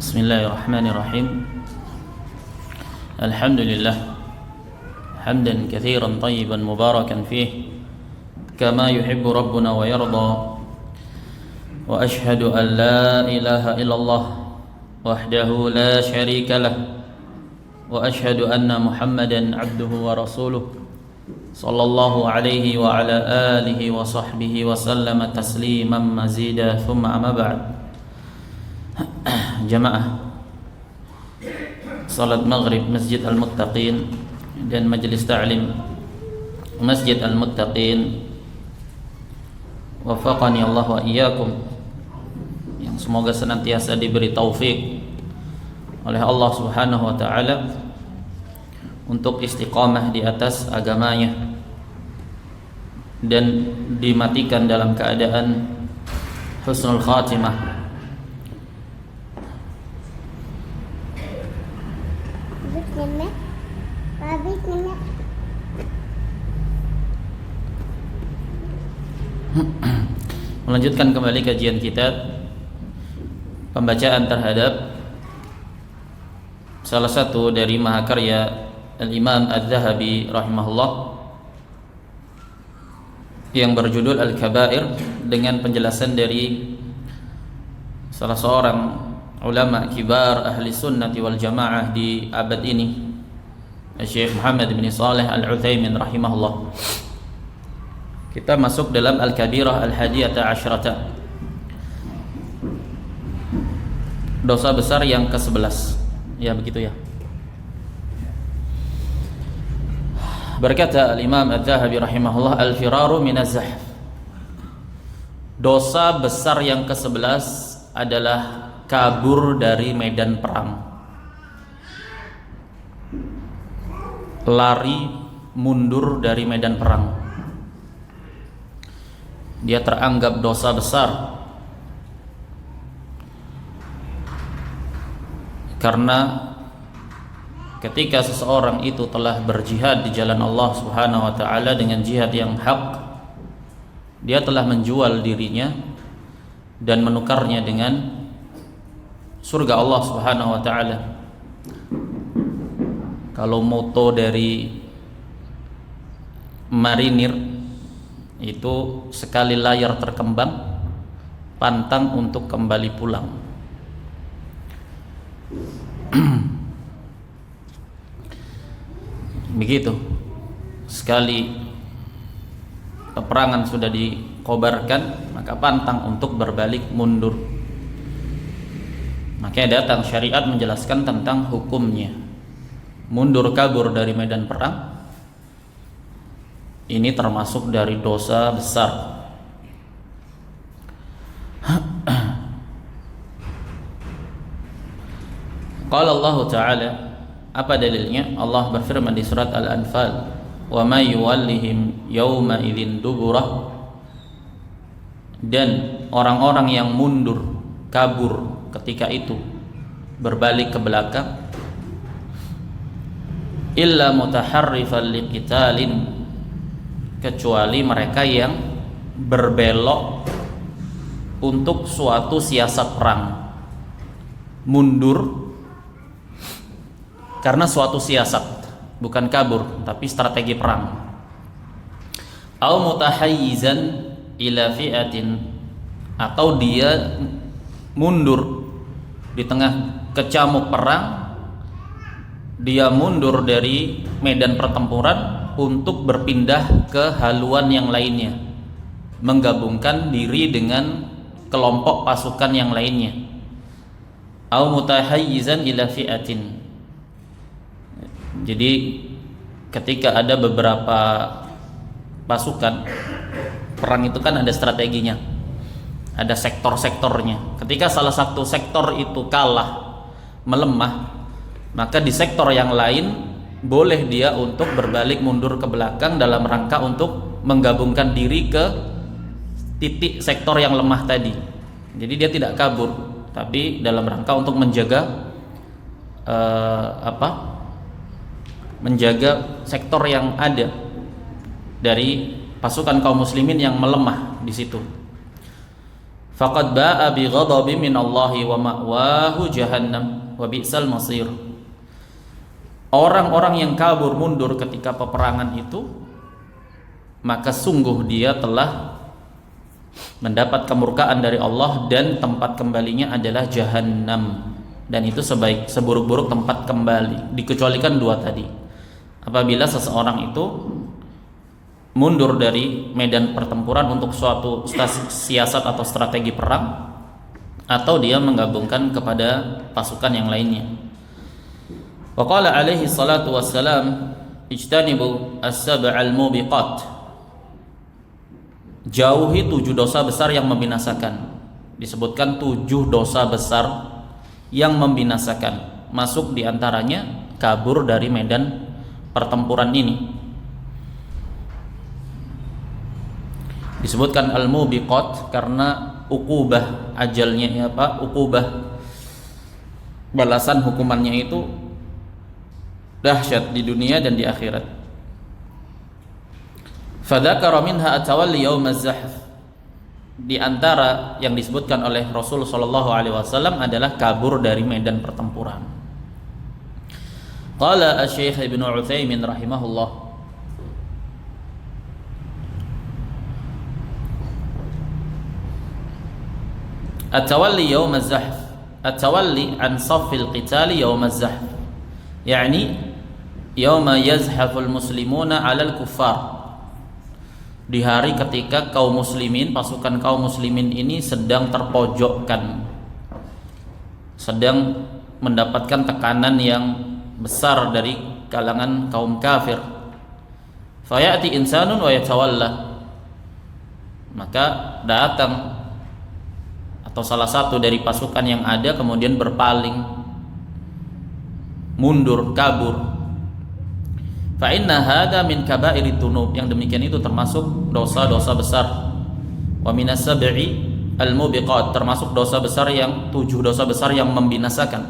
Bismillahirrahmanirrahim. Alhamdulillah hamdan katsiran thayyiban mubarakan fih kama yuhibbu rabbuna wa yarda. Wa ashhadu an la ilaha illallah wahdahu la syarika lah wa ashhadu anna Muhammadan abduhu wa rasuluh sallallahu alaihi wa ala alihi wa sahbihi wa sallama tasliman mazida. Thumma amma ba'd. Jamaah salat maghrib Masjid Al-Muttaqin dan majlis ta'lim Masjid Al-Muttaqin, wafaqani Allah wa iyyakum, yang semoga senantiasa diberi taufik oleh Allah Subhanahu wa taala untuk istiqamah di atas agamanya dan dimatikan dalam keadaan husnul khatimah. Melanjutkan kembali kajian kita, pembacaan terhadap salah satu dari mahakarya Al-Imam Adz-Dzahabi rahimahullah yang berjudul Al-Kabair, dengan penjelasan dari salah seorang ulama kibar ahli sunnati wal jamaah di abad ini, Syekh Muhammad bin Shalih Al-Utsaimin rahimahullah. Kita masuk dalam Al-Kabirah Al-Hadiyata Asyrata, dosa besar yang ke-11. Ya begitu ya. Berkata Al-Imam Adz-Dzahabi rahimahullah, al-firaru minaz-zahf. Dosa besar yang ke-11 adalah kabur dari medan perang. Lari mundur dari medan perang. Dia teranggap dosa besar karena ketika seseorang itu telah berjihad di jalan Allah Subhanahu wa taala dengan jihad yang hak, dia telah menjual dirinya dan menukarnya dengan surga Allah Subhanahu wa taala. Kalau moto dari marinir itu, sekali layar terkembang, pantang untuk kembali pulang. Begitu, sekali peperangan sudah dikobarkan, maka pantang untuk berbalik mundur. Makanya datang syariat menjelaskan tentang hukumnya. Mundur kabur dari medan perang ini termasuk dari dosa besar. Qala Allah Ta'ala, apa dalilnya? Allah berfirman di surat Al-Anfal, wa may yuwallihim yawma idzin duburah, dan orang-orang yang mundur kabur ketika itu, berbalik ke belakang, illa mutaharrifan liqitalin, kecuali mereka yang berbelok untuk suatu siasat perang, mundur karena suatu siasat, bukan kabur tapi strategi perang. Au mutahayyizan ila fi'atin, atau dia mundur di tengah kecamuk perang, dia mundur dari medan pertempuran untuk berpindah ke haluan yang lainnya, menggabungkan diri dengan kelompok pasukan yang lainnya. Au mutahayyizan ila fi'atin. Jadi ketika ada beberapa pasukan perang itu kan ada strateginya, ada sektor-sektornya. Ketika salah satu sektor itu kalah, melemah, maka di sektor yang lain boleh dia untuk berbalik mundur ke belakang dalam rangka untuk menggabungkan diri ke titik sektor yang lemah tadi. Jadi dia tidak kabur, tapi dalam rangka untuk menjaga menjaga sektor yang ada dari pasukan kaum muslimin yang melemah di situ. faqad ba'a bi ghadabin min Allah wa ma'wahu jahannam wa bi'sal masir. Orang-orang yang kabur mundur ketika peperangan itu, maka sungguh dia telah mendapat kemurkaan dari Allah dan tempat kembalinya adalah jahannam, dan itu seburuk-buruk tempat kembali, dikecualikan dua tadi. Apabila seseorang itu mundur dari medan pertempuran untuk suatu siasat atau strategi perang, atau dia menggabungkan kepada pasukan yang lainnya. Wa qala alaihi salatu wassalam, ijtanibu as-sab'al mubiqat, jauhi 7 dosa besar yang membinasakan. Disebutkan 7 dosa besar yang membinasakan, masuk diantaranya kabur dari medan pertempuran ini. Disebutkan al-mubiqat karena ukubah ajalnya, ukubah balasan hukumannya itu dahsyat di dunia dan di akhirat. Fadzakara minha at-tawalli yaum az-zahf. Di antara yang disebutkan oleh Rasul sallallahu alaihi wasallam adalah kabur dari medan pertempuran. Qala Asy-Syaikh Ibnu Utsaimin rahimahullah, at-tawalli yaum az-zahf, at-tawalli an saffil qitali yaum az-zahf, yani yauma yazhaful muslimuna 'alal kuffar, di hari ketika kaum muslimin, pasukan kaum muslimin ini sedang terpojokkan, sedang mendapatkan tekanan yang besar dari kalangan kaum kafir. Fayati insanun wa yatawalla, maka datang atau salah satu dari pasukan yang ada kemudian berpaling, mundur, kabur. Fa inna hadza min kaba'irid dzunub, yang demikian itu termasuk dosa-dosa besar. Wa minas sab'i al-mubiqat, termasuk dosa besar yang 7 dosa besar yang membinasakan.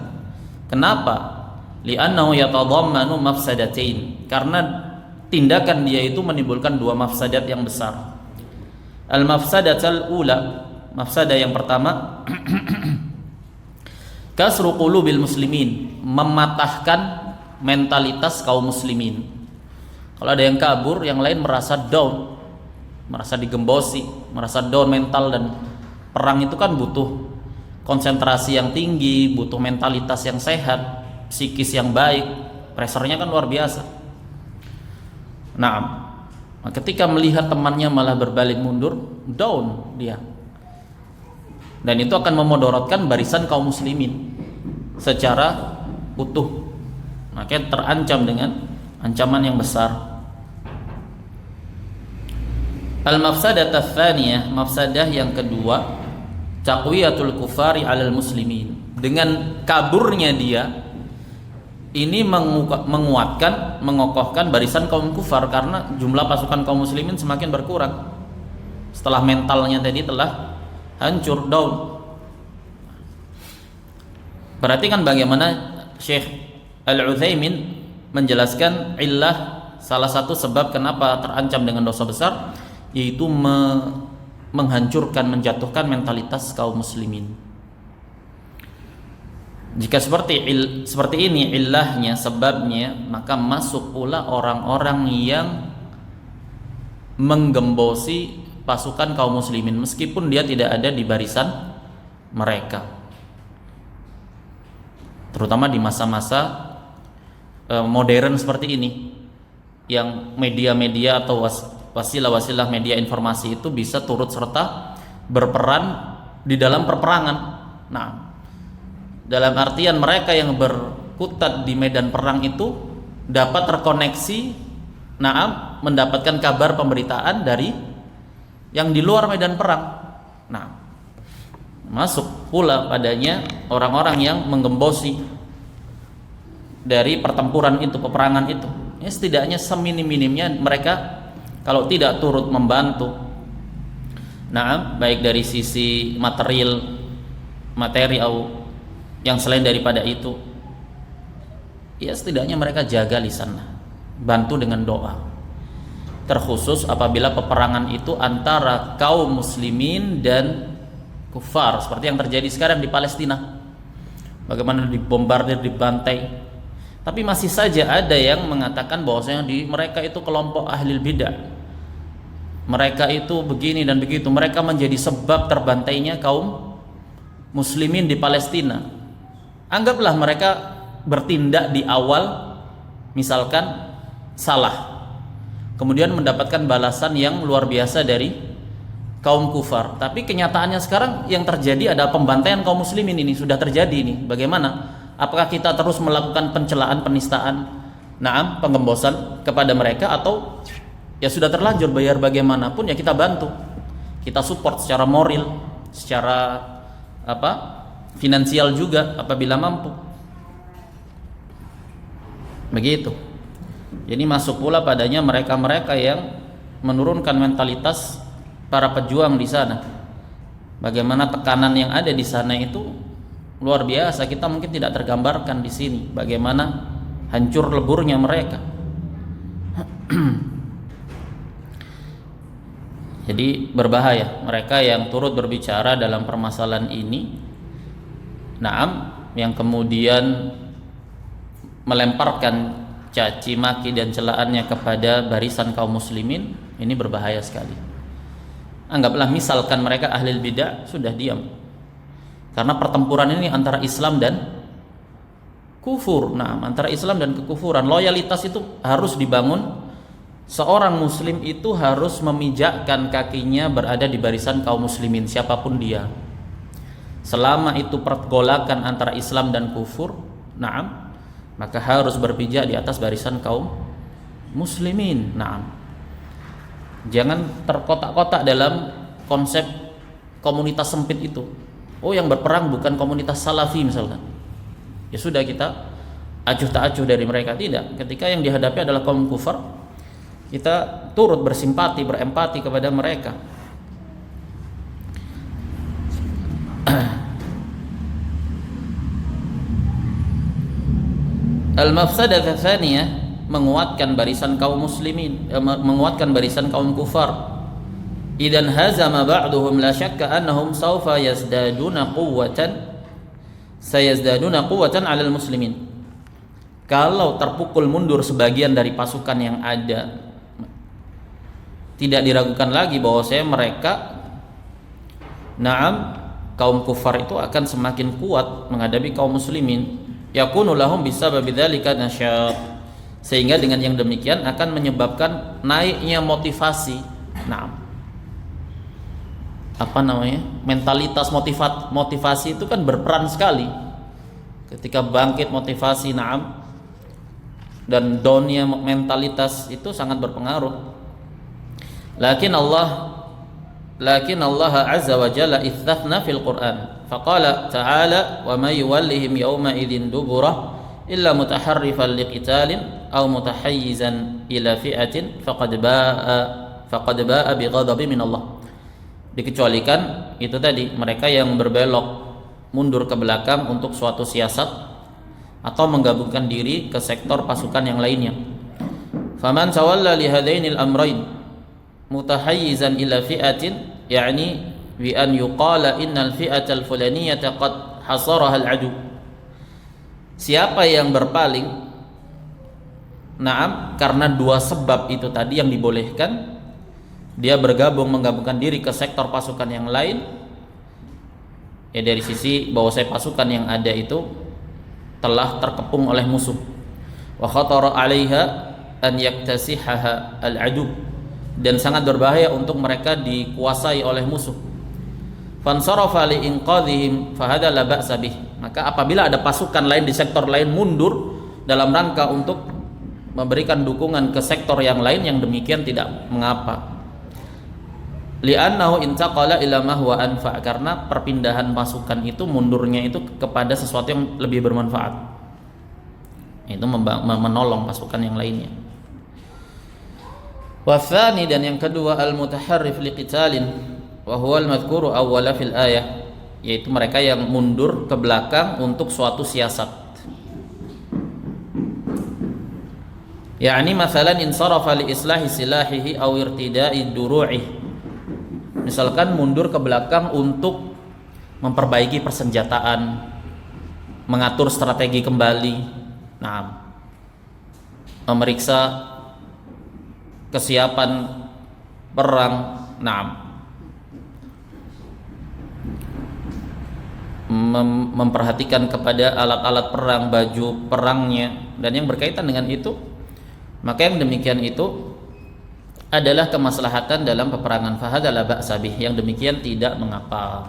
Kenapa? Li'annahu yatadhammanu mafsadatain, karena tindakan dia itu menimbulkan 2 mafsadat yang besar. Al-mafsadatul ula, mafsadah yang pertama, kasru qulubil muslimin, mematahkan mentalitas kaum muslimin. Kalau ada yang kabur, yang lain merasa down, merasa digembosi, merasa down mental, dan perang itu kan butuh konsentrasi yang tinggi, butuh mentalitas yang sehat, psikis yang baik, pressernya kan luar biasa. Nah, ketika melihat temannya malah berbalik mundur, down dia, dan itu akan memodorotkan barisan kaum muslimin secara utuh, makanya terancam dengan ancaman yang besar. Al-mafsadah ats-tsaniyah, mafsadah yang kedua, taqwiyatul kufari 'alal muslimin. Dengan kaburnya dia ini menguatkan, mengokohkan barisan kaum kufar, karena jumlah pasukan kaum muslimin semakin berkurang setelah mentalnya tadi telah hancur, down. Perhatikan bagaimana Syekh Al-Utsaimin menjelaskan illah, salah satu sebab kenapa terancam dengan dosa besar, yaitu menghancurkan, menjatuhkan mentalitas kaum muslimin. Jika seperti ini illahnya, sebabnya, maka masuk pula orang-orang yang menggembosi pasukan kaum muslimin meskipun dia tidak ada di barisan mereka, terutama di masa-masa modern seperti ini, yang media-media atau wasilah-wasilah media informasi itu bisa turut serta berperan di dalam perperangan. Nah, dalam artian mereka yang berkutat di medan perang itu dapat terkoneksi, mendapatkan kabar pemberitaan dari yang di luar medan perang. Nah, masuk pula padanya orang-orang yang menggembosi dari pertempuran itu, peperangan itu. Ya, setidaknya seminim-minimnya mereka kalau tidak turut membantu, baik dari sisi materi atau yang selain daripada itu, ya setidaknya mereka jaga lisan, bantu dengan doa. Terkhusus apabila peperangan itu antara kaum muslimin dan kufar, seperti yang terjadi sekarang di Palestina. Bagaimana dibombardir, dibantai. Tapi masih saja ada yang mengatakan bahwasanya di mereka itu kelompok ahli bidah. Mereka itu begini dan begitu. Mereka menjadi sebab terbantainya kaum muslimin di Palestina. Anggaplah mereka bertindak di awal misalkan salah, kemudian mendapatkan balasan yang luar biasa dari kaum kufar. Tapi kenyataannya sekarang yang terjadi adalah pembantaian kaum muslimin. Ini sudah terjadi ini. Bagaimana? Apakah kita terus melakukan pencelaan, penistaan, penggembosan kepada mereka, atau ya sudah terlanjur bayar bagaimanapun ya kita bantu, kita support secara moral, secara finansial juga apabila mampu. Begitu. Jadi masuk pula padanya mereka-mereka yang menurunkan mentalitas para pejuang di sana. Bagaimana tekanan yang ada di sana itu luar biasa. Kita mungkin tidak tergambarkan di sini bagaimana hancur leburnya mereka. Jadi berbahaya mereka yang turut berbicara dalam permasalahan ini. Yang kemudian melemparkan caci maki dan celaannya kepada barisan kaum muslimin, ini berbahaya sekali. Anggaplah misalkan mereka ahli bidah, sudah diam. Karena pertempuran ini antara Islam dan kufur. Antara Islam dan kekufuran. Loyalitas itu harus dibangun. Seorang muslim itu harus memijakkan kakinya berada di barisan kaum muslimin, siapapun dia. Selama itu pergolakan antara Islam dan kufur, maka harus berpijak di atas barisan kaum muslimin. Jangan terkotak-kotak dalam konsep komunitas sempit itu. Oh, yang berperang bukan komunitas salafi misalkan. Ya sudah, kita acuh tak acuh dari mereka. Tidak. Ketika yang dihadapi adalah kaum kufar, kita turut bersimpati, berempati kepada mereka. Al-mafsadah tsaniyah, menguatkan barisan kaum muslimin, menguatkan barisan kaum kufar. Idan hazama ba'duhum la syakka annahum sawfa yazdaduna quwwatan 'alal muslimin. Kalau terpukul mundur sebagian dari pasukan yang ada, tidak diragukan lagi bahwasanya mereka kaum kufar itu akan semakin kuat menghadapi kaum muslimin. Yakunu lahum bisababi dzalika nasyat, sehingga dengan yang demikian akan menyebabkan naiknya motivasi. Mentalitas motivasi itu kan berperan sekali. Ketika bangkit motivasi, dan downnya mentalitas itu sangat berpengaruh. Lakin Allah azza wa jalla istathna fil Qur'an. Faqala ta'ala wa may yuwallihim yawma idzin duburah illa mutaharrifan liqitalin aw mutahayyizan ila fi'atin faqad ba'a bighadabin min Allah. Dikecualikan itu tadi, mereka yang berbelok mundur ke belakang untuk suatu siasat atau menggabungkan diri ke sektor pasukan yang lainnya. Faman tawalla li hadainil amrayn mutahayyizan ila fi'atin, yakni bi an yuqala innal fi'atal fulaniyata qad hasaraha al-adu. Siapa yang berpaling karena dua sebab itu tadi yang dibolehkan, dia menggabungkan diri ke sektor pasukan yang lain, ya dari sisi bahwa pasukan yang ada itu telah terkepung oleh musuh. Wa khatara 'alaiha an yaktasihaha al-adu, dan sangat berbahaya untuk mereka dikuasai oleh musuh. Fansarafa li inqadhihim fahada la ba'sa bih. Maka apabila ada pasukan lain di sektor lain mundur dalam rangka untuk memberikan dukungan ke sektor yang lain, yang demikian tidak mengapa. Li'annahu intaqala ila ma huwa anfa, karena perpindahan pasukan itu, mundurnya itu kepada sesuatu yang lebih bermanfaat, itu menolong pasukan yang lainnya. Wa tsani, dan yang kedua, al-mutaharrif liqitalin wa huwa al-madhkuru awwala fil ayah, yaitu mereka yang mundur ke belakang untuk suatu siasat. Yani masalan insarafa li islahi silahihi aw irtida'i duru'i, misalkan mundur ke belakang untuk memperbaiki persenjataan, mengatur strategi kembali, nah, memeriksa kesiapan perang, nah, memperhatikan kepada alat-alat perang, baju perangnya, dan yang berkaitan dengan itu, maka yang demikian itu adalah kemaslahatan dalam peperangan. Fahadza la ba'sa bih, yang demikian tidak mengapa.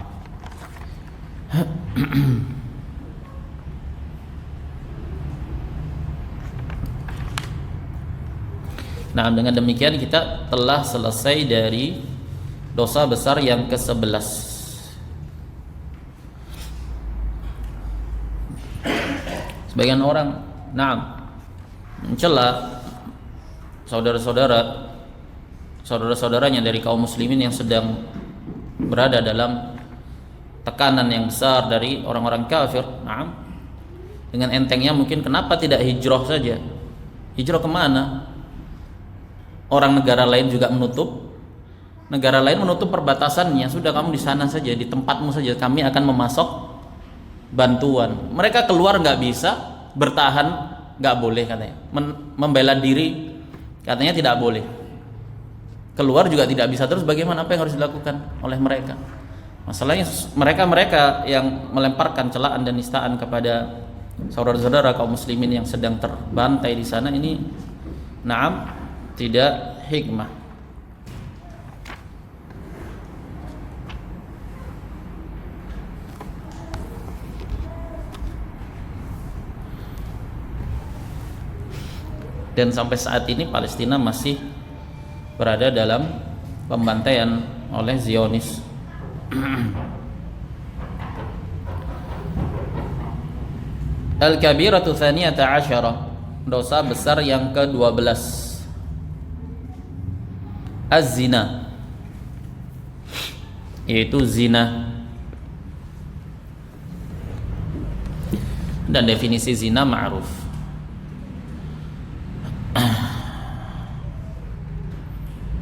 Nah, dengan demikian kita telah selesai dari dosa besar yang ke-11. Sebagian orang mencela saudara-saudaranya dari kaum muslimin yang sedang berada dalam tekanan yang besar dari orang-orang kafir. Dengan entengnya mungkin, kenapa tidak hijrah saja? Hijrah kemana? Orang negara lain juga menutup, negara lain menutup perbatasannya. Sudah, kamu di sana saja, di tempatmu saja, kami akan memasok bantuan. Mereka keluar nggak bisa, bertahan nggak boleh katanya, membela diri katanya tidak boleh, keluar juga tidak bisa. Terus bagaimana, apa yang harus dilakukan oleh mereka? Masalahnya mereka yang melemparkan celaan dan nistaan kepada saudara-saudara kaum muslimin yang sedang terbantai di sana ini, tidak hikmah. Dan sampai saat ini Palestina masih berada dalam pembantaian oleh Zionis. Al-kabiratu tsaniyata asyarah, dosa besar yang ke-12, az-zina, yaitu zina. Dan definisi zina ma'ruf,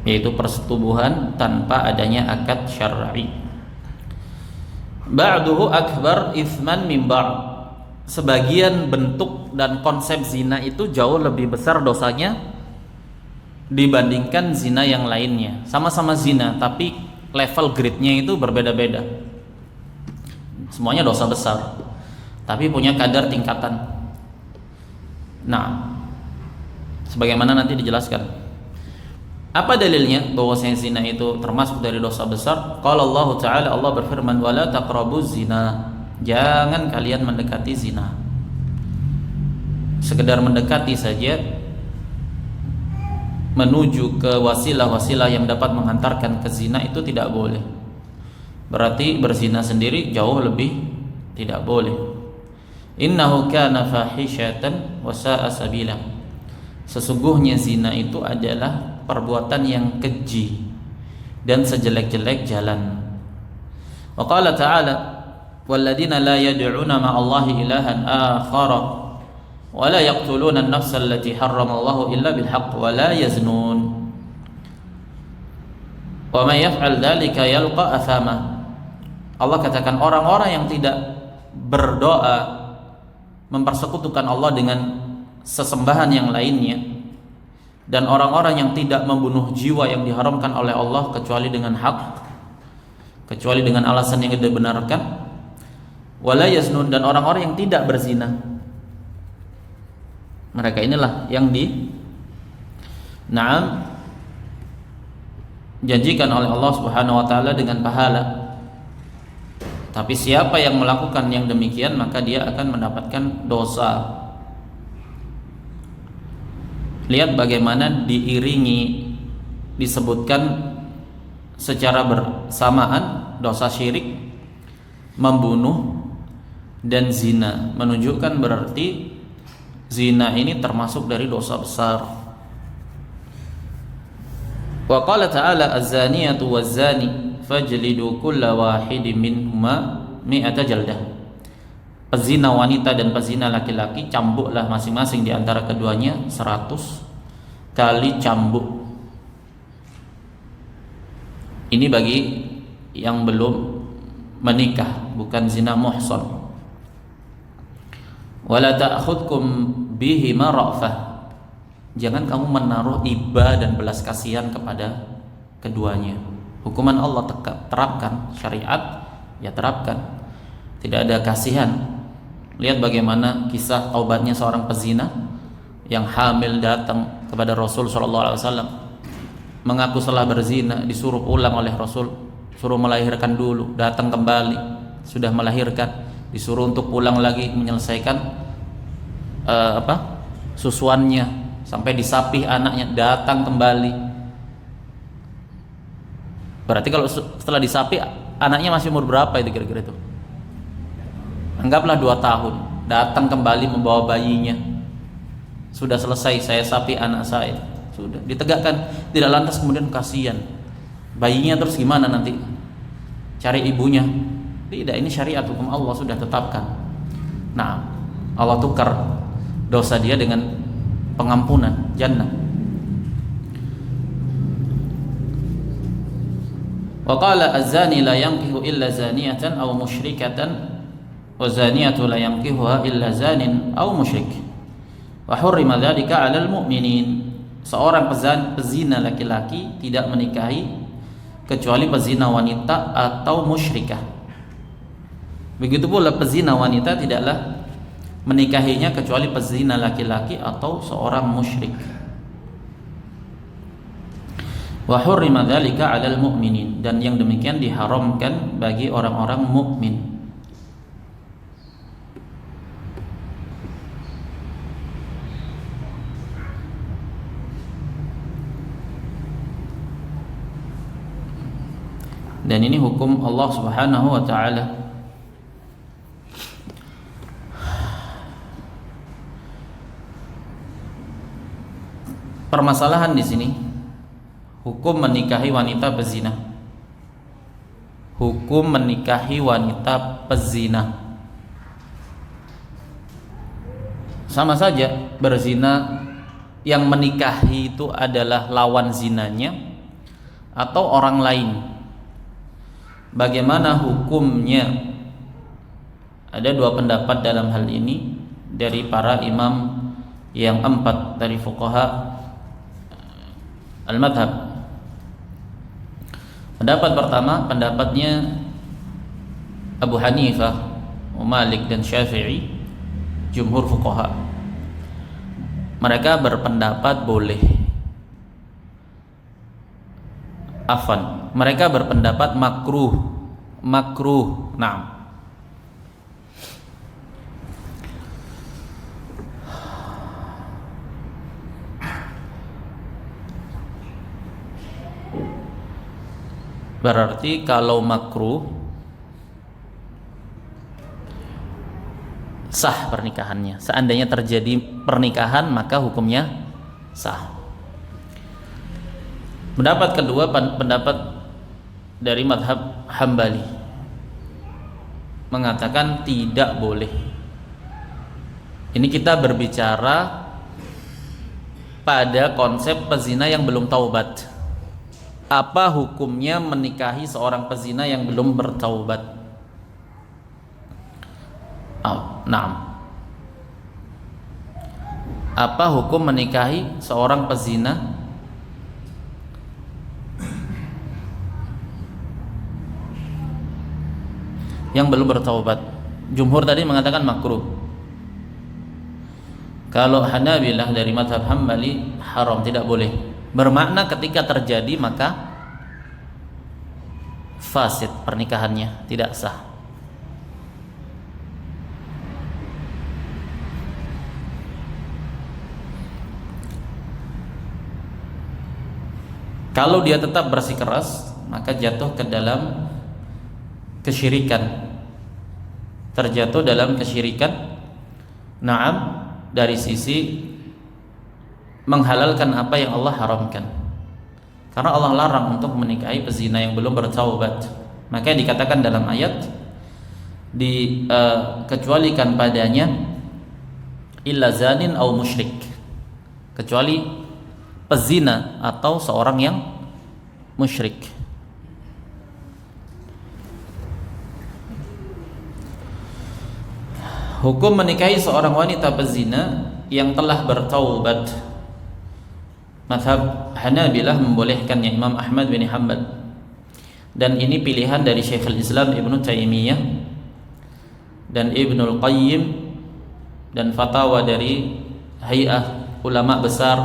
yaitu persetubuhan tanpa adanya akad syar'i. Ba'duhu akbar itsman min ba'd, sebagian bentuk dan konsep zina itu jauh lebih besar dosanya dibandingkan zina yang lainnya. Sama-sama zina, tapi level grade-nya itu berbeda-beda. Semuanya dosa besar, tapi punya kadar tingkatan. Nah, sebagaimana nanti dijelaskan. Apa dalilnya bahwasanya zina itu termasuk dari dosa besar? Qala Allah Ta'ala, Allah berfirman, "Wala taqrabuz zina." Jangan kalian mendekati zina. Sekedar mendekati saja, menuju ke wasilah-wasilah yang dapat menghantarkan ke zina, itu tidak boleh. Berarti berzina sendiri jauh lebih tidak boleh. Innahu kana fahisyatan wa sa'a sabila. Sesungguhnya zina itu adalah perbuatan yang keji dan sejelek-jelek jalan. Wa qala ta'ala, walladzina la yad'una ma'allahi ilahan akhara wa la yaqtuluna an-nafsa allati harramallahu illa bil haqq wa la yaznun wa may yaf'al dzalika yalqa athama. Allah katakan, orang-orang yang tidak berdoa mempersekutukan Allah dengan sesembahan yang lainnya, dan orang-orang yang tidak membunuh jiwa yang diharamkan oleh Allah kecuali dengan hak, kecuali dengan alasan yang dibenarkan, wala yaznun, dan orang-orang yang tidak berzina, mereka inilah yang janjikan oleh Allah Subhanahu wa taala dengan pahala. Tapi siapa yang melakukan yang demikian, maka dia akan mendapatkan dosa. Lihat bagaimana diiringi, disebutkan secara bersamaan dosa syirik, membunuh, dan zina, menunjukkan berarti zina ini termasuk dari dosa besar. Wa qala ta'ala, az-zaniyatu waz-zani fajlidu kulla wahidin minhuma mi'ata jaldah. Pezina wanita dan pezina laki-laki, cambuklah masing-masing di antara keduanya 100 kali cambuk. Ini bagi yang belum menikah, bukan zina muhsan. Wala ta'khudkum bihi ra'fah, jangan kamu menaruh iba dan belas kasihan kepada keduanya. Hukuman Allah terapkan, syariat ya terapkan, tidak ada kasihan. Lihat bagaimana kisah taubatnya seorang pezina yang hamil datang kepada Rasul SAW, mengaku telah berzina, disuruh pulang oleh Rasul, suruh melahirkan dulu, datang kembali sudah melahirkan, disuruh untuk pulang lagi menyelesaikan susuannya, sampai disapih anaknya, datang kembali. Berarti kalau setelah disapih anaknya masih umur berapa itu kira-kira itu? Anggaplah 2 tahun, datang kembali membawa bayinya. Sudah selesai, saya sapi anak saya, sudah ditegakkan. Tidak lantas kemudian kasihan bayinya, terus gimana nanti cari ibunya? Tidak, ini syariat, hukum Allah sudah tetapkan. Nah, Allah tukar dosa dia dengan pengampunan, jannah. Wa qala az-zani la yankihu illa zaniyatan aw musyrikatan wa zaniyatu la yankihuha illa zanin aw musyrik wa hurrima dzalika 'alal mu'minin. Seorang pezina laki-laki tidak menikahi kecuali pezina wanita atau musyrikah. Begitu pula pezina wanita tidaklah menikahinya kecuali pezina laki-laki atau seorang musyrik. Wa hurrima dzalika 'alal mu'minin, dan yang demikian diharamkan bagi orang-orang mukmin. Dan ini hukum Allah Subhanahu wa taala. Permasalahan di sini hukum menikahi wanita pezina. Hukum menikahi wanita pezina sama saja berzina. Yang menikahi itu adalah lawan zinanya atau orang lain. Bagaimana hukumnya? Ada 2 pendapat dalam hal ini dari para imam yang 4 dari fuqaha al-madhab. Pendapat pertama, pendapatnya Abu Hanifah, Malik dan Syafi'i, jumhur fuqaha. Mereka berpendapat boleh. Mereka berpendapat makruh. Nah, berarti kalau makruh sah pernikahannya. Seandainya terjadi pernikahan maka hukumnya sah. Pendapat kedua, pendapat dari mazhab Hambali, mengatakan tidak boleh. Ini kita berbicara pada konsep pezina yang belum taubat. Apa hukumnya menikahi seorang pezina yang belum bertaubat? Naam. Apa hukum menikahi seorang pezina yang belum bertaubat? Jumhur tadi mengatakan makruh. Kalau Hanabilah dari mazhab Hambali haram, tidak boleh. Bermakna ketika terjadi maka fasid pernikahannya, tidak sah. Kalau dia tetap bersikeras maka jatuh ke dalam kesyirikan, terjatuh dalam kesyirikan. Naam, dari sisi menghalalkan apa yang Allah haramkan. Karena Allah larang untuk menikahi pezina yang belum bertaubat. Maka dikatakan dalam ayat, dikecualikan padanya illa zanin au musyrik, kecuali pezina atau seorang yang musyrik. Hukum menikahi seorang wanita pezina yang telah bertaubat. Mazhab Hanabilah membolehkannya, Imam Ahmad bin Hanbal. Dan ini pilihan dari Syekhul Islam Ibnu Taimiyah dan Ibnul Qayyim, dan fatwa dari Hay'ah ulama besar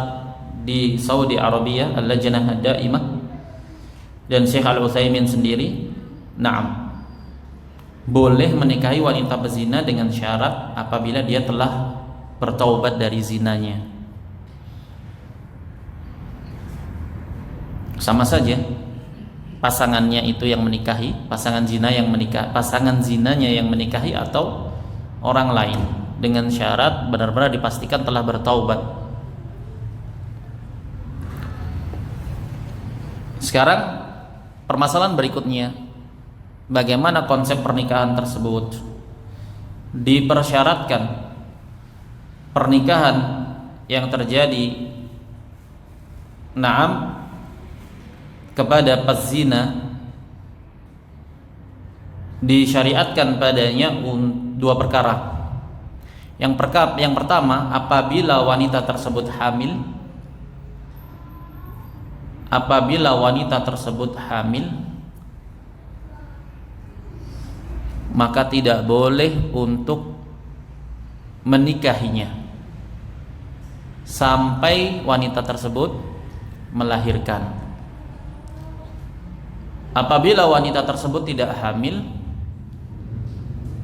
di Saudi Arabia, Al-Lajnah Ad-Daimah, dan Syekh Al-Utsaimin sendiri. Naam, boleh menikahi wanita pezina dengan syarat apabila dia telah bertaubat dari zinanya. Sama saja pasangannya itu yang menikahi, pasangan zinanya yang menikahi atau orang lain, dengan syarat benar-benar dipastikan telah bertaubat. Sekarang permasalahan berikutnya, bagaimana konsep pernikahan tersebut? Dipersyaratkan pernikahan yang terjadi kepada pezina disyariatkan padanya dua perkara. Yang pertama, apabila wanita tersebut hamil, maka tidak boleh untuk menikahinya sampai wanita tersebut melahirkan. Apabila wanita tersebut tidak hamil,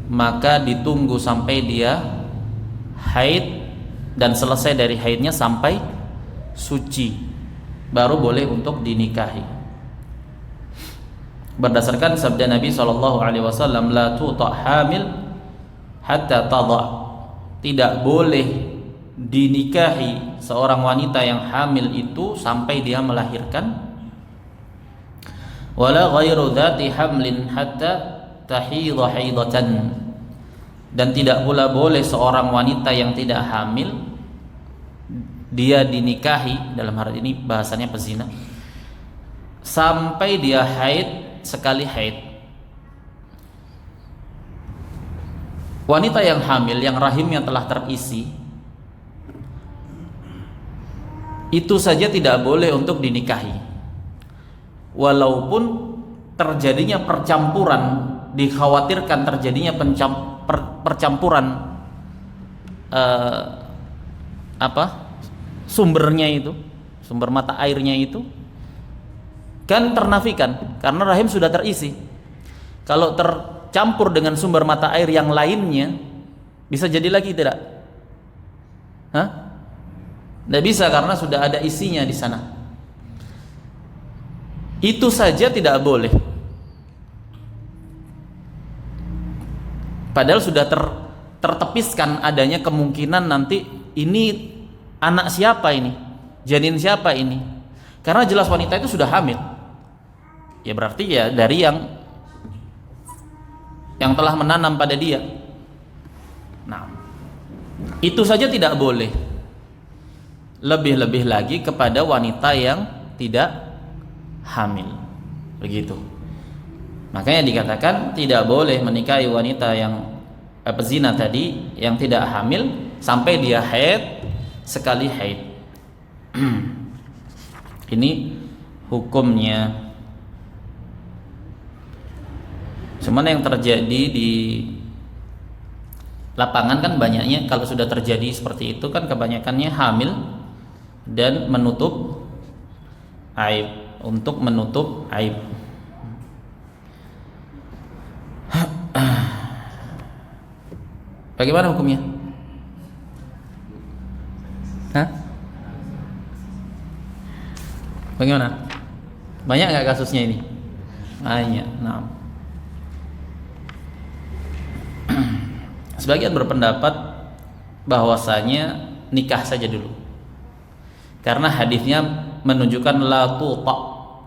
maka ditunggu sampai dia haid dan selesai dari haidnya sampai suci, baru boleh untuk dinikahi. Berdasarkan sabda Nabi SAW, la tuta hamil hatta tada, tidak boleh dinikahi seorang wanita yang hamil itu sampai dia melahirkan. Wala ghairu dzati hamlin hatta tahidha haidatan, dan tidak pula boleh seorang wanita yang tidak hamil dia dinikahi, dalam hal ini bahasanya pezina, sampai dia haid sekali haid. Wanita yang hamil yang rahimnya telah terisi itu saja tidak boleh untuk dinikahi, walaupun terjadinya percampuran, dikhawatirkan terjadinya percampuran sumbernya itu, sumber mata airnya itu kan ternafikan karena rahim sudah terisi. Kalau tercampur dengan sumber mata air yang lainnya, bisa jadi lagi tidak? Tidak bisa, karena sudah ada isinya di sana. Itu saja tidak boleh. Padahal sudah tertepiskan adanya kemungkinan nanti ini anak siapa ini, janin siapa ini, karena jelas wanita itu sudah hamil. Ya berarti ya dari yang telah menanam pada dia. Nah, itu saja tidak boleh. Lebih-lebih lagi kepada wanita yang tidak hamil. Begitu. Makanya dikatakan tidak boleh menikahi wanita yang pezina tadi yang tidak hamil sampai dia haid sekali haid. Ini hukumnya. Cuman yang terjadi di lapangan kan banyaknya, kalau sudah terjadi seperti itu kan kebanyakannya hamil dan menutup aib, untuk menutup aib. Bagaimana hukumnya? Bagaimana? Banyak nggak kasusnya ini? Banyak. Nah, sebagian berpendapat bahwasanya nikah saja dulu, karena hadisnya menunjukkan la tuta,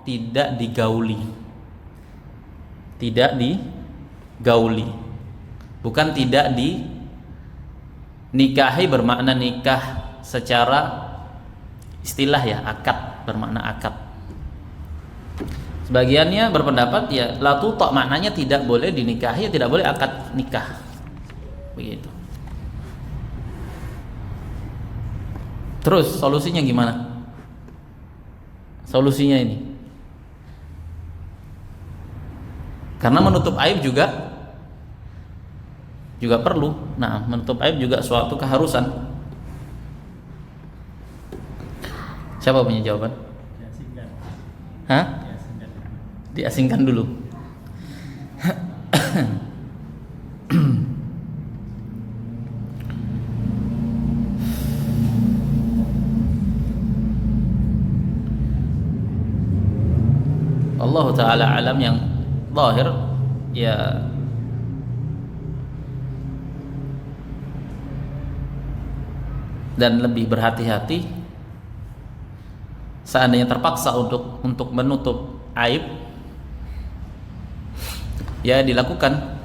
tidak digauli, bukan tidak dinikahi bermakna nikah secara istilah ya, akad, bermakna akad. Sebagiannya berpendapat ya la tuta maknanya tidak boleh dinikahi, tidak boleh akad nikah. Begitu. Terus solusinya gimana? Solusinya ini, karena menutup aib juga perlu. Nah, menutup aib juga suatu keharusan. Siapa punya jawaban? Diasingkan. Hah? Diasingkan dulu. Allah Ta'ala alam, yang zahir ya dan lebih berhati-hati seandainya terpaksa untuk menutup aib, ya dilakukan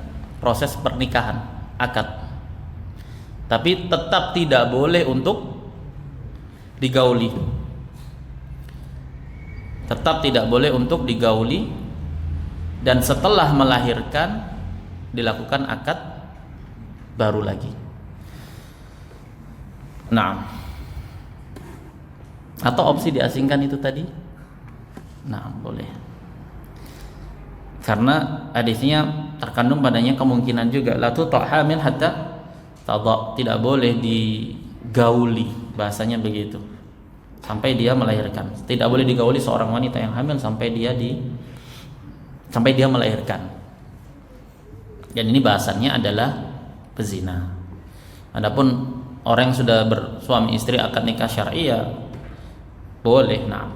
proses pernikahan, akad, tapi tetap tidak boleh untuk digauli. Tetap tidak boleh untuk digauli, dan setelah melahirkan dilakukan akad baru lagi. Nah, atau opsi diasingkan itu tadi, nah boleh, karena hadisnya terkandung padanya kemungkinan juga la tuta hamil hatta tada, tidak boleh digauli, bahasanya begitu, sampai dia melahirkan. Tidak boleh digauli seorang wanita yang hamil sampai dia melahirkan. Dan ini bahasannya adalah pezina. Adapun orang yang sudah bersuami istri akad nikah syar'i, ya boleh. Nah,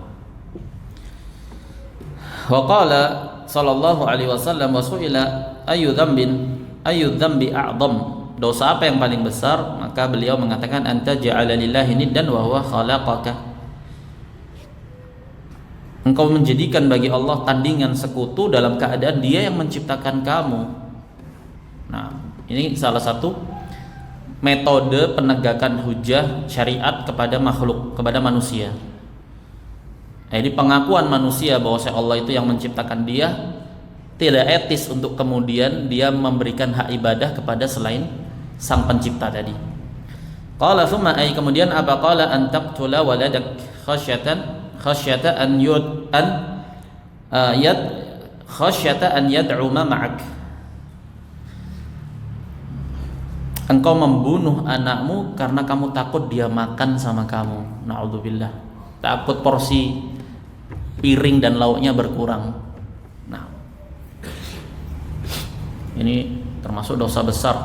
wa qala sallallahu alaihi wasallam wa su'ila ayu dzambi a'dham, dosa apa yang paling besar? Maka beliau mengatakan anta ja'ala lillahi niddan wa huwa khalaqaka, engkau menjadikan bagi Allah tandingan sekutu dalam keadaan Dia yang menciptakan kamu. Nah, ini salah satu metode penegakan hujah syariat kepada makhluk, kepada manusia. Jadi pengakuan manusia bahwa Allah itu yang menciptakan dia, tidak etis untuk kemudian dia memberikan hak ibadah kepada selain sang pencipta tadi. Qala thumma ay, kemudian apa? Qala an taqtula waladak khasyata an yad'uma ma'ak, engkau membunuh anakmu karena kamu takut dia makan sama kamu. Na'udzubillah, takut porsi piring dan lauknya berkurang. Nah, ini termasuk dosa besar,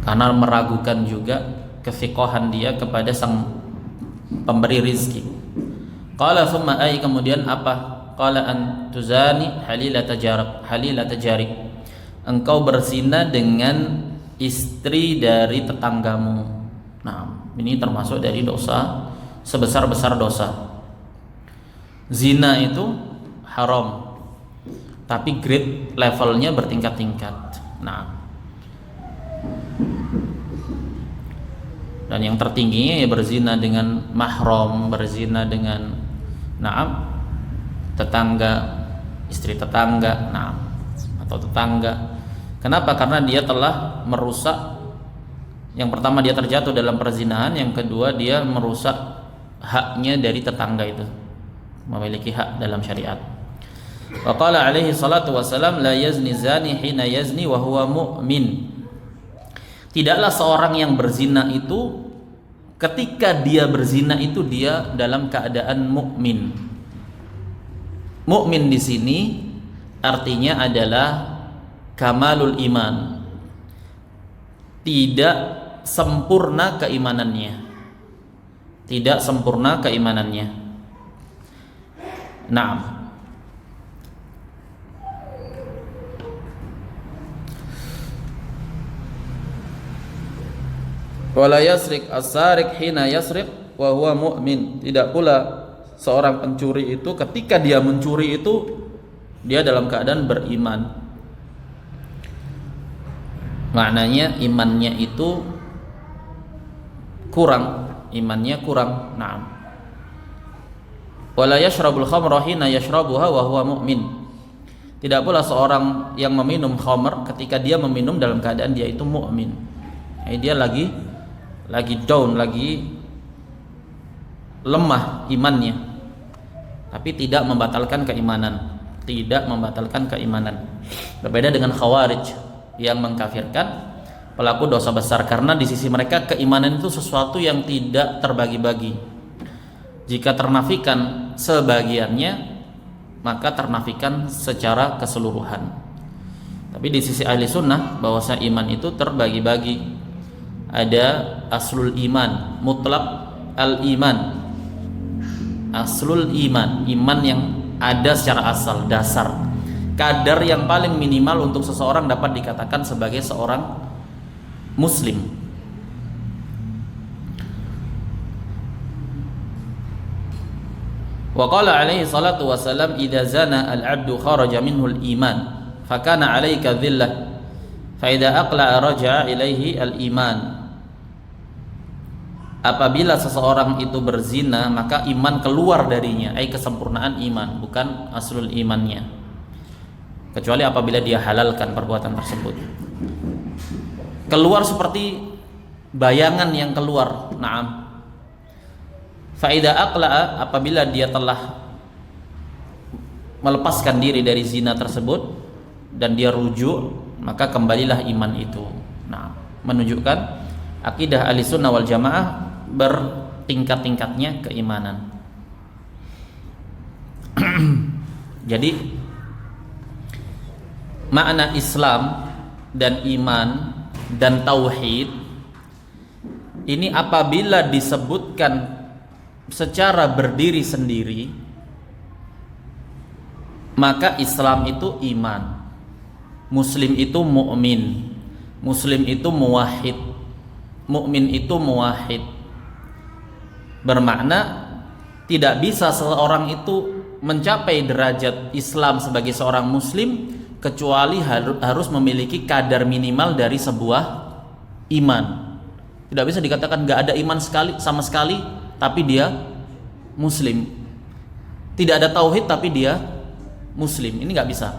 karena meragukan juga kefiqahan dia kepada sang pemberi rizki. Qala thumma ay, kemudian apa? Qala an tuzani halilata jarik, engkau berzina dengan istri dari tetanggamu. Nah, ini termasuk dari dosa sebesar-besar dosa. Zina itu haram, tapi grade levelnya bertingkat-tingkat. Nah, dan yang tertingginya ya berzina dengan mahram, berzina dengan tetangga, istri tetangga, atau tetangga. Kenapa? Karena dia telah merusak. Yang pertama, dia terjatuh dalam perzinahan. Yang kedua, dia merusak haknya dari tetangga itu, memiliki hak dalam syariat. Wa qala alaihi salatu wassalam la yazni zani hina yazni wa huwa mu'min, tidaklah seorang yang berzina itu ketika dia berzina itu dia dalam keadaan mukmin. Mukmin di sini artinya adalah kamalul iman, tidak sempurna keimanannya, tidak sempurna keimanannya. Naam. Wala yasrik as-sarik hina yasrik wa huwa mu'min, tidak pula seorang pencuri itu ketika dia mencuri itu dia dalam keadaan beriman. Maknanya imannya itu kurang, imannya kurang. Naam. Wala yashrabul khamra hina yashrabuha wa huwa mu'min, tidak pula seorang yang meminum khamr ketika dia meminum dalam keadaan dia itu mukmin. Dia lagi lagi down, lagi lemah imannya, tapi tidak membatalkan keimanan, tidak membatalkan keimanan. Berbeda dengan Khawarij yang mengkafirkan pelaku dosa besar, karena di sisi mereka keimanan itu sesuatu yang tidak terbagi-bagi. Jika ternafikan sebagiannya, maka ternafikan secara keseluruhan. Tapi di sisi ahli sunnah bahwasanya iman itu terbagi-bagi. Ada aslul iman, mutlak al-iman, aslul iman, iman yang ada secara asal, dasar, kadar yang paling minimal untuk seseorang dapat dikatakan sebagai seorang muslim. Wa qala alaihi salatu wasalam, idza zana al-'abdu kharaja minhu al-iman fakana 'alaika dhillah fa idza aqla'a raja'a ilaihi al-iman. Apabila seseorang itu berzina, maka iman keluar darinya, kesempurnaan iman, bukan aslul imannya, kecuali apabila dia halalkan perbuatan tersebut. Keluar seperti bayangan yang keluar. Naam. Fa idza aqla'a, apabila dia telah melepaskan diri dari zina tersebut dan dia rujuk, maka kembalilah iman itu. Nah, menunjukkan akidah Ahlussunnah wal Jamaah bertingkat-tingkatnya keimanan. Jadi makna Islam dan iman dan tauhid ini apabila disebutkan secara berdiri sendiri, maka Islam itu iman, Muslim itu mukmin, Muslim itu muwahhid, mukmin itu muwahhid. Bermakna tidak bisa seseorang itu mencapai derajat Islam sebagai seorang muslim kecuali harus memiliki kadar minimal dari sebuah iman. Tidak bisa dikatakan nggak ada iman sama sekali tapi dia muslim, tidak ada tauhid tapi dia muslim. Ini nggak bisa.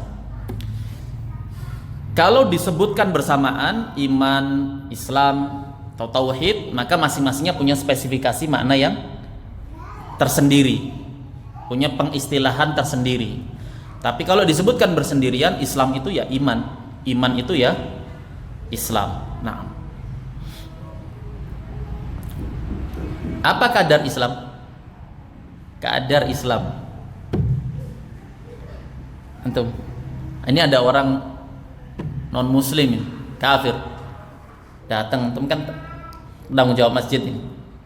Kalau disebutkan bersamaan iman, Islam atau tauhid, maka masing-masingnya punya spesifikasi makna yang tersendiri, punya pengistilahan tersendiri. Tapi kalau disebutkan bersendirian, Islam itu ya iman, iman itu ya Islam. Nah, apa kadar Islam? Kadar Islam. Antum, ini ada orang non muslim, kafir, datang, antum kan tanggung jawab masjid ini.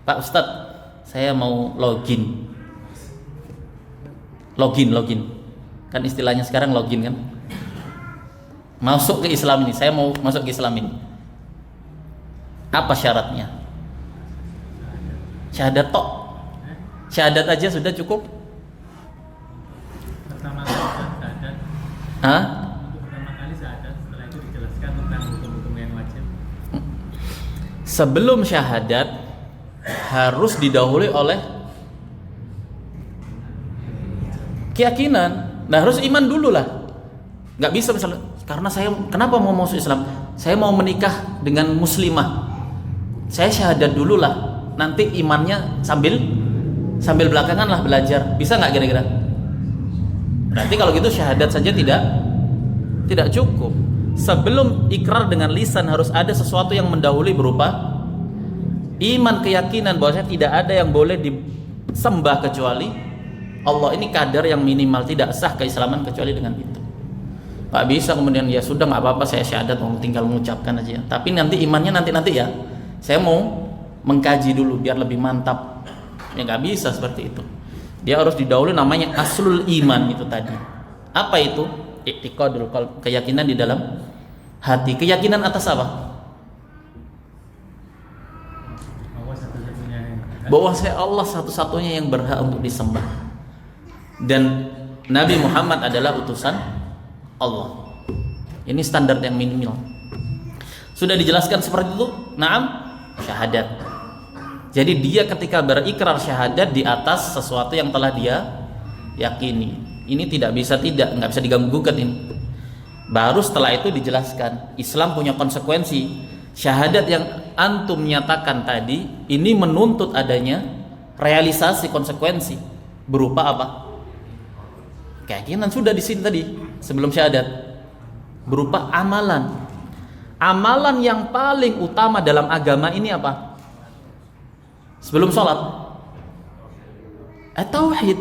Pak Ustadz, saya mau login. Kan istilahnya sekarang login kan. Masuk ke Islam ini, saya mau masuk ke Islam ini. Apa syaratnya? Syahadat tok. Syahadat aja sudah cukup? Pertama kali syahadat. Hah? Pertama kali syahadat, setelah itu dijelaskan tentang hukum-hukum yang wajib. Sebelum syahadat harus didahului oleh keyakinan. Nah, harus iman dulu lah. Nggak bisa misalnya, karena saya kenapa mau masuk Islam? Saya mau menikah dengan muslimah. Saya syahadat dulu lah. Nanti imannya sambil belakangan lah belajar. Bisa nggak kira-kira? Berarti kalau gitu syahadat saja tidak cukup. Sebelum ikrar dengan lisan harus ada sesuatu yang mendahului berupa iman, keyakinan bahwasanya tidak ada yang boleh disembah kecuali Allah. Ini kadar yang minimal, tidak sah keislaman kecuali dengan itu. Pak bisa kemudian ya sudah nggak apa-apa saya syahadat, mau tinggal mengucapkan aja. Tapi nanti imannya nanti ya. Saya mau mengkaji dulu biar lebih mantap. Ya nggak bisa seperti itu. Dia harus didahului namanya aslul iman itu tadi. Apa itu? I'tiqadul qalb, keyakinan di dalam hati. Keyakinan atas apa? Bahwa saya Allah satu-satunya yang berhak untuk disembah dan Nabi Muhammad adalah utusan Allah. Ini standar yang minimal. Sudah dijelaskan seperti itu? Naam, syahadat. Jadi dia ketika berikrar syahadat di atas sesuatu yang telah dia yakini. Ini nggak bisa diganggu-gugat ini. Baru setelah itu dijelaskan Islam punya konsekuensi. Syahadat yang antum nyatakan tadi ini menuntut adanya realisasi konsekuensi berupa apa? Keyakinan sudah di sini tadi sebelum syahadat, berupa amalan. Amalan yang paling utama dalam agama ini apa? Sebelum sholat, tauhid.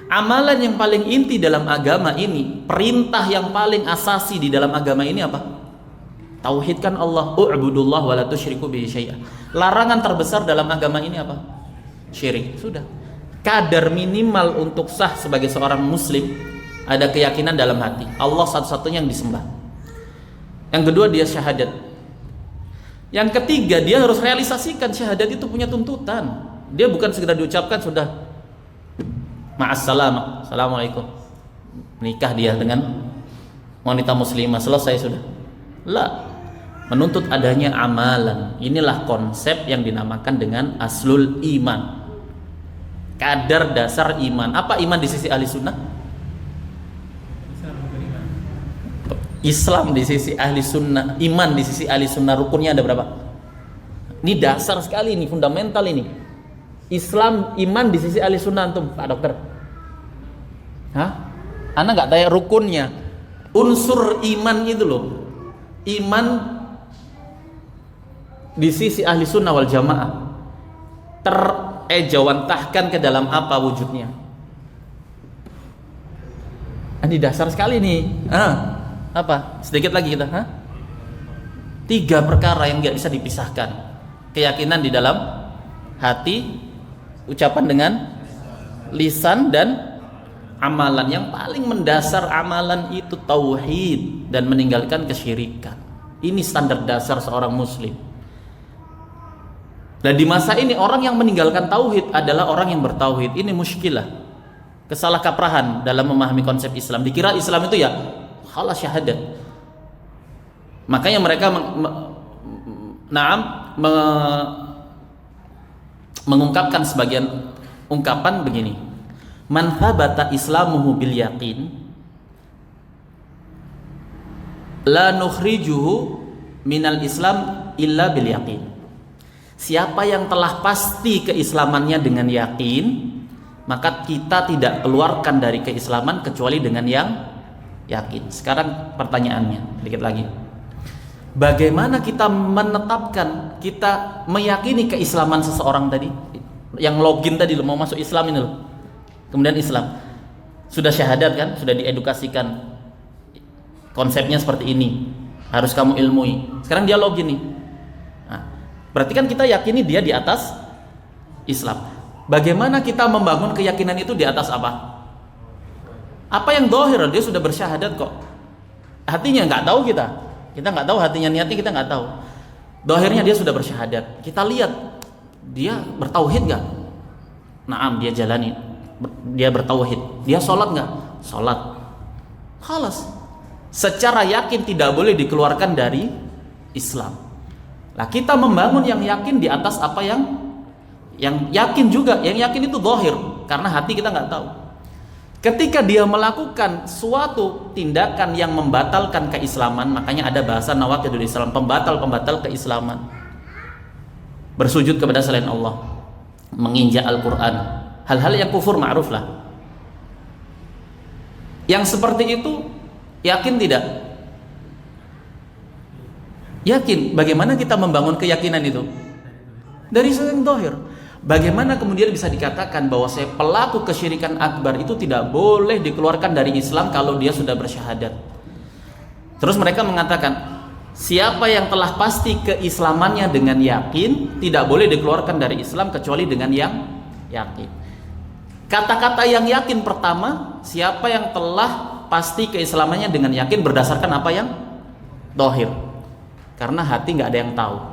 Amalan yang paling inti dalam agama ini, perintah yang paling asasi di dalam agama ini apa? Tauhidkan Allah, u'budullah wa la tusyriku bihi syai'a. Larangan terbesar dalam agama ini apa? Syirik. Sudah. Kadar minimal untuk sah sebagai seorang muslim ada keyakinan dalam hati Allah satu-satunya yang disembah. Yang kedua dia syahadat. Yang ketiga dia harus realisasikan syahadat itu punya tuntutan. Dia bukan sekedar diucapkan sudah ma'assalam, assalamualaikum, menikah dia dengan wanita muslimah, selesai sudah. La, menuntut adanya amalan. Inilah konsep yang dinamakan dengan aslul iman, kadar dasar iman. Apa iman di sisi ahli sunnah? Islam di sisi ahli sunnah, iman di sisi ahli sunnah, rukunnya ada berapa? Ini dasar sekali, ini fundamental ini. Islam, iman di sisi ahli sunnah antum, Pak Dokter. Hah? Anda nggak tanya rukunnya, unsur iman itu loh. Iman di sisi ahli sunnah wal jamaah terejawantahkan ke dalam apa wujudnya? Ini dasar sekali nih. Apa? Sedikit lagi kita. 3 perkara yang nggak bisa dipisahkan. Keyakinan di dalam hati, ucapan dengan lisan, dan amalan. Yang paling mendasar amalan itu tauhid dan meninggalkan kesyirikan. Ini standar dasar seorang muslim. Dan di masa ini orang yang meninggalkan tauhid adalah orang yang bertauhid. Ini muskilah, kesalahkaprahan dalam memahami konsep Islam. Dikira Islam itu ya khalas syahadat. Makanya mereka mengungkapkan sebagian ungkapan begini: man thabata islamuhu bil yaqin la nukhrijuhu minal islam illa bil yaqin. Siapa yang telah pasti keislamannya dengan yakin, maka kita tidak keluarkan dari keislaman kecuali dengan yang yakin. Sekarang pertanyaannya sedikit lagi, bagaimana kita menetapkan, kita meyakini keislaman seseorang tadi? Yang login tadi loh, mau masuk Islam ini loh, kemudian Islam, sudah syahadat kan, sudah diedukasikan konsepnya seperti ini, harus kamu ilmui. Sekarang dia login nih. Nah, berarti kan kita yakini dia di atas Islam. Bagaimana kita membangun keyakinan itu di atas apa? Apa yang dohir, dia sudah bersyahadat kok. Hatinya nggak tahu kita nggak tahu hatinya, niatnya kita nggak tahu. Dohirnya dia sudah bersyahadat. Kita lihat dia bertauhid nggak? Naam, dia jalani, dia bertauhid. Dia sholat nggak? Sholat. Khalas. Secara yakin tidak boleh dikeluarkan dari Islam. Nah, kita membangun yang yakin di atas apa yang yakin juga. Yang yakin itu dohir, karena hati kita nggak tahu. Ketika dia melakukan suatu tindakan yang membatalkan keislaman, makanya ada bahasa nawaqidul Islam, pembatal keislaman. Bersujud kepada selain Allah, menginjak Al-Quran, hal-hal yang kufur ma'ruf lah. Yang seperti itu yakin tidak? Yakin. Bagaimana kita membangun keyakinan itu? Dari yang dohir. Bagaimana kemudian bisa dikatakan bahwa saya pelaku kesyirikan akbar itu tidak boleh dikeluarkan dari Islam kalau dia sudah bersyahadat? Terus mereka mengatakan, siapa yang telah pasti keislamannya dengan yakin tidak boleh dikeluarkan dari Islam kecuali dengan yang yakin. Kata-kata yang yakin pertama, siapa yang telah pasti keislamannya dengan yakin berdasarkan apa yang dohir, karena hati nggak ada yang tahu.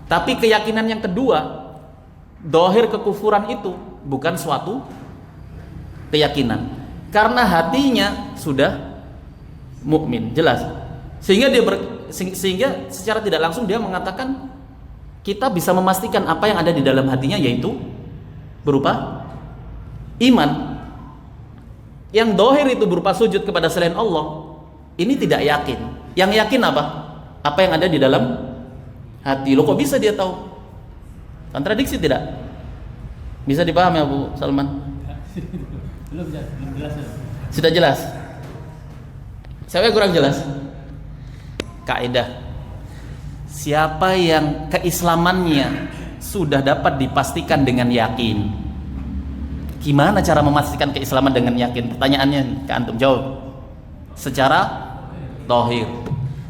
Tapi keyakinan yang kedua, dohir kekufuran itu bukan suatu keyakinan, karena hatinya sudah mukmin, jelas. Sehingga sehingga secara tidak langsung dia mengatakan kita bisa memastikan apa yang ada di dalam hatinya, yaitu berupa iman. Yang dohir itu berupa sujud kepada selain Allah, ini tidak yakin. Yang yakin apa? Apa yang ada di dalam hati. Loh kok bisa dia tahu? Kontradiksi tidak? Bisa dipahami Abu Salman? Belum jelas ya. Sudah jelas? Siapa yang kurang jelas? Kaidah. Siapa yang keislamannya sudah dapat dipastikan dengan yakin. Gimana cara memastikan keislaman dengan yakin? Pertanyaannya ke antum, jawab. Secara zahir.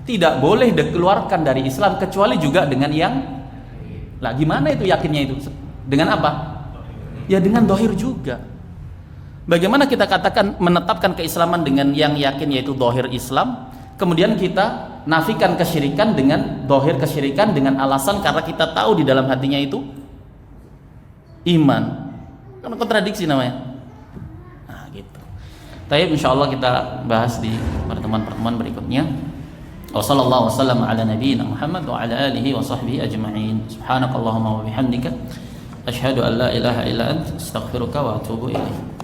Tidak boleh dikeluarkan dari Islam kecuali juga dengan yang lah gimana itu yakinnya itu? Dengan apa? Ya dengan zahir juga. Bagaimana kita katakan menetapkan keislaman dengan yang yakin yaitu zahir Islam, kemudian kita nafikan kesyirikan dengan zahir kesyirikan dengan alasan karena kita tahu di dalam hatinya itu iman. Kan kontradiksi namanya. Nah, gitu. Tapi insyaallah kita bahas di pertemuan-pertemuan berikutnya. Wassallallahu wasallam ala nabiyyina Muhammad wa ala alihi wa sahbihi ajma'in. Subhanakallahumma wa bihamdika asyhadu an la ilaha illa anta astaghfiruka wa atubu ilaik.